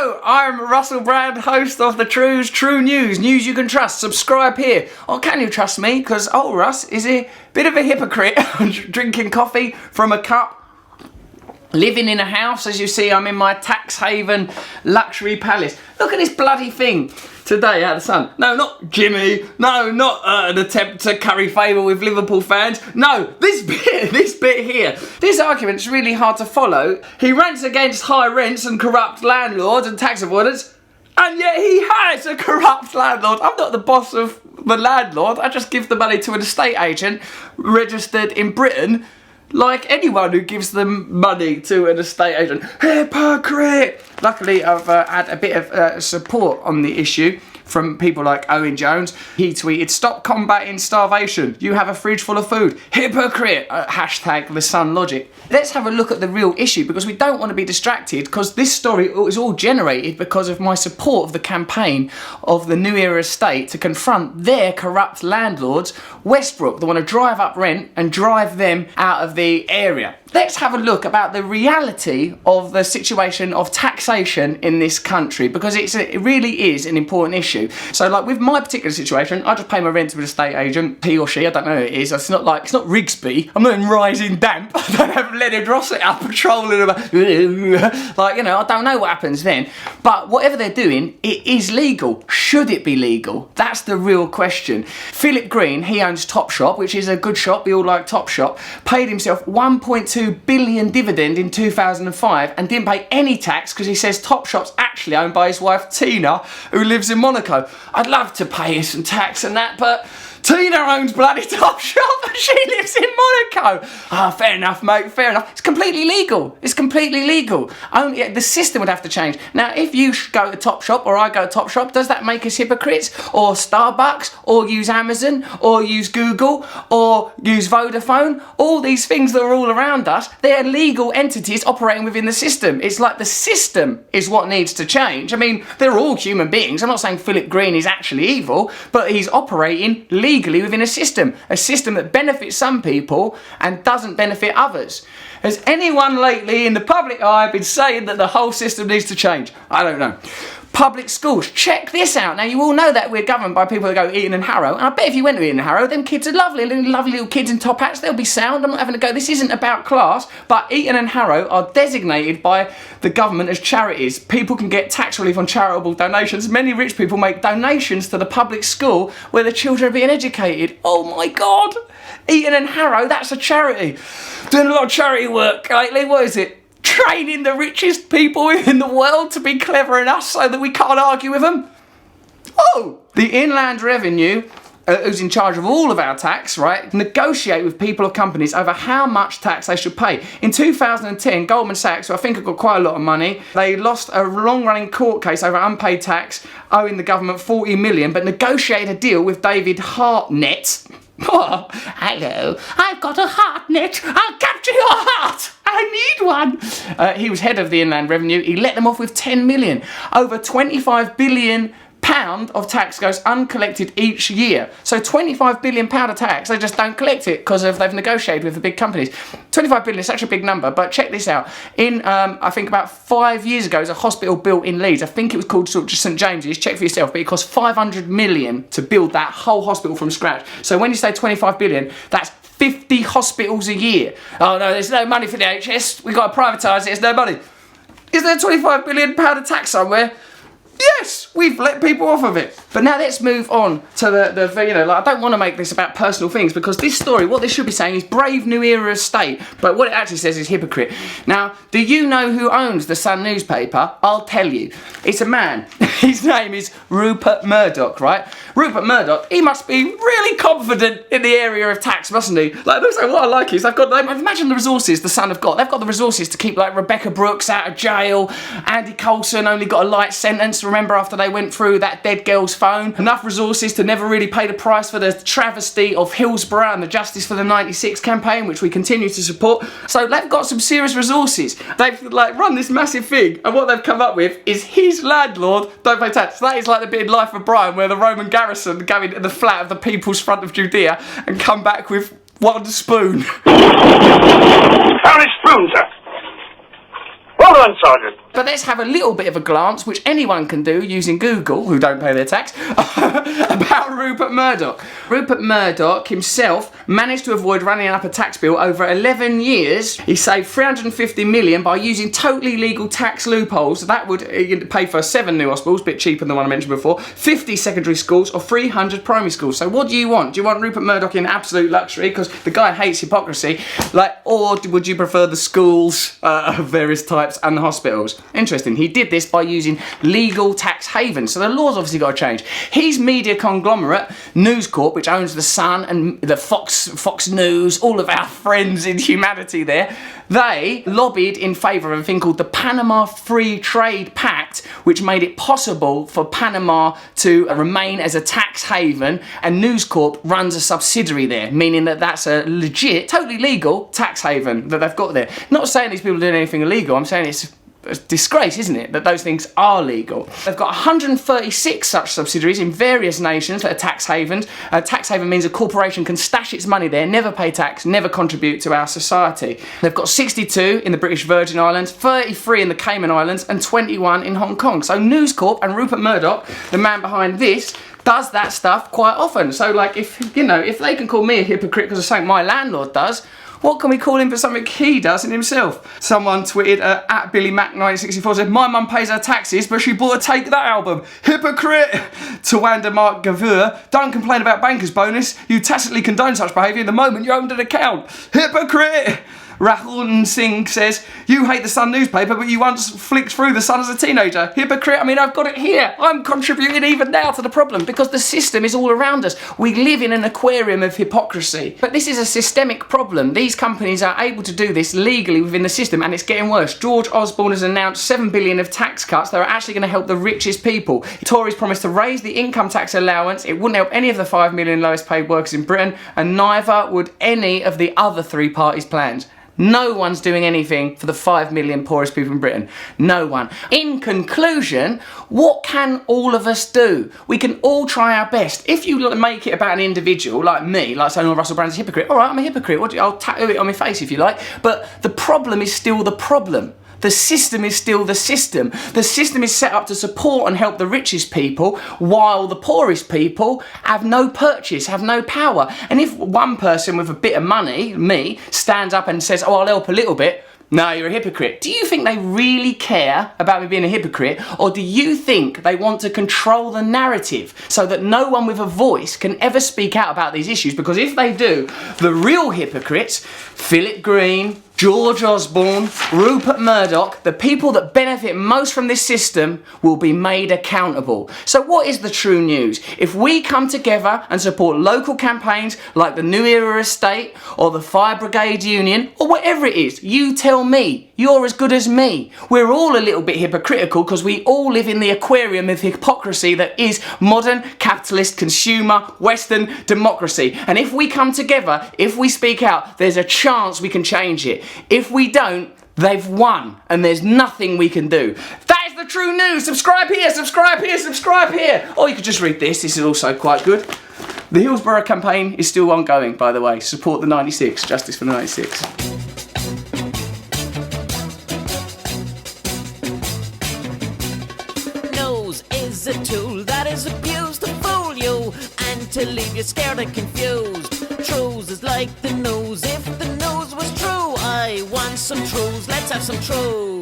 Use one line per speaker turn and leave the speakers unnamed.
Hello, I'm Russell Brand, host of the Trews True News. News you can trust. Subscribe here. Or can you trust me? Because old Russ is a bit of a hypocrite. Drinking coffee from a cup. Living in a house, as you see, I'm in my tax haven luxury palace. Look at this bloody thing today out of the sun. No, not Jimi. No, not an attempt to curry favour with Liverpool fans. No, this bit here. This argument's really hard to follow. He rants against high rents and corrupt landlords and tax avoidance, and yet he has a corrupt landlord. I'm not the boss of the landlord. I just give the money to an estate agent registered in Britain, like anyone who gives them money to an estate agent. Hypocrite! Luckily, I've had a bit of support on the issue from people like Owen Jones. He tweeted, "Stop combating starvation. You have a fridge full of food. Hypocrite!" Hashtag the Sun Logic. Let's have a look at the real issue, because we don't want to be distracted, because this story is all generated because of my support of the campaign of the New Era estate to confront their corrupt landlords, Westbrook. They want to drive up rent and drive them out of the area. Let's have a look about the reality of the situation of taxation in this country, because it really is an important issue. So, like with my particular situation, I just pay my rent to an estate agent, he or she, I don't know who it is. It's not Rigsby. I'm not in Rising Damp. I don't have Leonard Rossett out patrolling about. Like, you know, I don't know what happens then. But whatever they're doing, it is legal. Should it be legal? That's the real question. Philip Green, he owns Topshop, which is a good shop. We all like Topshop. Paid himself 1.2 billion dividend in 2005 and didn't pay any tax because he says Topshop's actually owned by his wife Tina, who lives in Monaco. I'd love to pay some tax and that, but Tina owns bloody Topshop and she lives in Monaco. Ah, fair enough, mate, fair enough. It's completely legal. It's completely legal. Only the system would have to change. Now, if you go to Topshop or I go to Topshop, does that make us hypocrites? Or Starbucks? Or use Amazon? Or use Google? Or use Vodafone? All these things that are all around us, they're legal entities operating within the system. It's like the system is what needs to change. I mean, they're all human beings. I'm not saying Philip Green is actually evil, but he's operating legally within a system that benefits some people and doesn't benefit others. Has anyone lately in the public eye been saying that the whole system needs to change? I don't know. Public schools, check this out. Now, you all know that we're governed by people that go Eton and Harrow, and I bet if you went to Eton and Harrow, them kids are lovely little kids in top hats. They'll be sound. I'm not having to go. This isn't about class, but Eton and Harrow are designated by the government as charities. People can get tax relief on charitable donations. Many rich people make donations to the public school where the children are being educated. Oh my God! Eton and Harrow, that's a charity. Doing a lot of charity work lately. What is it? Training the richest people in the world to be clever enough so that we can't argue with them. Oh, the Inland Revenue, who's in charge of all of our tax, right, negotiate with people or companies over how much tax they should pay. In 2010, Goldman Sachs, who I think have got quite a lot of money, they lost a long-running court case over unpaid tax, owing the government 40 million, but negotiated a deal with David Hartnett. Oh, hello, I've got a Hartnett. I'll capture your heart. I need one. He was head of the Inland Revenue. He let them off with 10 million. Over 25 billion pound of tax goes uncollected each year. So 25 billion pound of tax, they just don't collect it because they've negotiated with the big companies. 25 billion is such a big number, but check this out. In, I think about 5 years ago, there's a hospital built in Leeds. I think it was called St James's. Check for yourself, but it cost 500 million to build that whole hospital from scratch. So when you say 25 billion, that's 50 hospitals a year. Oh no, there's no money for the NHS. We've got to privatise it. There's no money. Is there 25 billion pound of tax somewhere? Yes, we've let people off of it. But now let's move on to the you know, like, I don't want to make this about personal things, because this story, what this should be saying is brave New Era estate, but what it actually says is hypocrite. Now, do you know who owns the Sun newspaper? I'll tell you. It's a man. His name is Rupert Murdoch, right? Rupert Murdoch, he must be really confident in the area of tax, mustn't he? Like, what I like is, imagine the resources the Sun have got. They've got the resources to keep, like, Rebecca Brooks out of jail. Andy Coulson only got a light sentence, remember, after they went through that dead girl's phone. Enough resources to never really pay the price for the travesty of Hillsborough and the Justice for the 96 campaign, which we continue to support. So they've got some serious resources. They've, like, run this massive thing, and what they've come up with is his landlord don't pay tax. So that is like the bit in Life of Brian where the Roman garrison go into the flat of the People's Front of Judea and come back with one spoon.
How many spoons, sir? Well done, Sergeant.
But let's have a little bit of a glance, which anyone can do using Google, who don't pay their tax, about Rupert Murdoch. Rupert Murdoch himself managed to avoid running up a tax bill over 11 years. He saved 350 million by using totally legal tax loopholes. That would pay for 7 new hospitals, a bit cheaper than the one I mentioned before, 50 secondary schools or 300 primary schools. So what do you want? Do you want Rupert Murdoch in absolute luxury because the guy hates hypocrisy, or would you prefer the schools of various types and the hospitals? Interesting. He did this by using legal tax havens. So the law's obviously got to change. His media conglomerate, News Corp, which owns the Sun and the Fox News, all of our friends in humanity there, they lobbied in favour of a thing called the Panama Free Trade Pact, which made it possible for Panama to remain as a tax haven, and News Corp runs a subsidiary there, meaning that that's a legit, totally legal tax haven that they've got there. Not saying these people are doing anything illegal, I'm saying it's a disgrace, isn't it, that those things are legal. They've got 136 such subsidiaries in various nations that are tax havens. A tax haven means a corporation can stash its money there, never pay tax, never contribute to our society. They've got 62 in the British Virgin Islands, 33 in the Cayman Islands, and 21 in Hong Kong. So News Corp and Rupert Murdoch, the man behind this, does that stuff quite often. So like, if they can call me a hypocrite because of something my landlord does, what can we call him for something he does in himself? Someone tweeted at Billy Mac 1964 said, "My mum pays her taxes, but she bought a Take That album. Hypocrite!" To Wanda Mark Gavur, "Don't complain about banker's bonus. You tacitly condone such behaviour the moment you opened an account. Hypocrite!" Rahul Singh says, "You hate the Sun newspaper, but you once flicked through the Sun as a teenager. Hypocrite, I mean, I've got it here. I'm contributing even now to the problem because the system is all around us. We live in an aquarium of hypocrisy. But this is a systemic problem. These companies are able to do this legally within the system, and it's getting worse. George Osborne has announced 7 billion of tax cuts that are actually going to help the richest people. The Tories promised to raise the income tax allowance. It wouldn't help any of the 5 million lowest paid workers in Britain, and neither would any of the other three parties' plans. No one's doing anything for the 5 million poorest people in Britain. No one. In conclusion, what can all of us do? We can all try our best. If you make it about an individual, like me, like saying, "Oh, Russell Brand's a hypocrite." All right, I'm a hypocrite. I'll tattoo it on my face if you like. But the problem is still the problem. The system is still the system. The system is set up to support and help the richest people, while the poorest people have no purchase, have no power. And if one person with a bit of money, me, stands up and says, "Oh, I'll help a little bit," no, you're a hypocrite. Do you think they really care about me being a hypocrite, or do you think they want to control the narrative so that no one with a voice can ever speak out about these issues? Because if they do, the real hypocrites, Philip Green, George Osborne, Rupert Murdoch, the people that benefit most from this system, will be made accountable. So what is the true news? If we come together and support local campaigns like the New Era Estate or the Fire Brigade Union or whatever it is, you tell me. You're as good as me. We're all a little bit hypocritical because we all live in the aquarium of hypocrisy that is modern capitalist consumer Western democracy. And if we come together, if we speak out, there's a chance we can change it. If we don't, they've won and there's nothing we can do. That is the true news. Subscribe here, subscribe here, subscribe here. Or you could just read this. This is also quite good. The Hillsborough campaign is still ongoing, by the way. Support the 96. Justice for the 96.
Nose is a tool that is abused to fool you and to leave you scared and confused. Trews is like the nose. If the nose was true, I want some Trews. Let's have some Trews.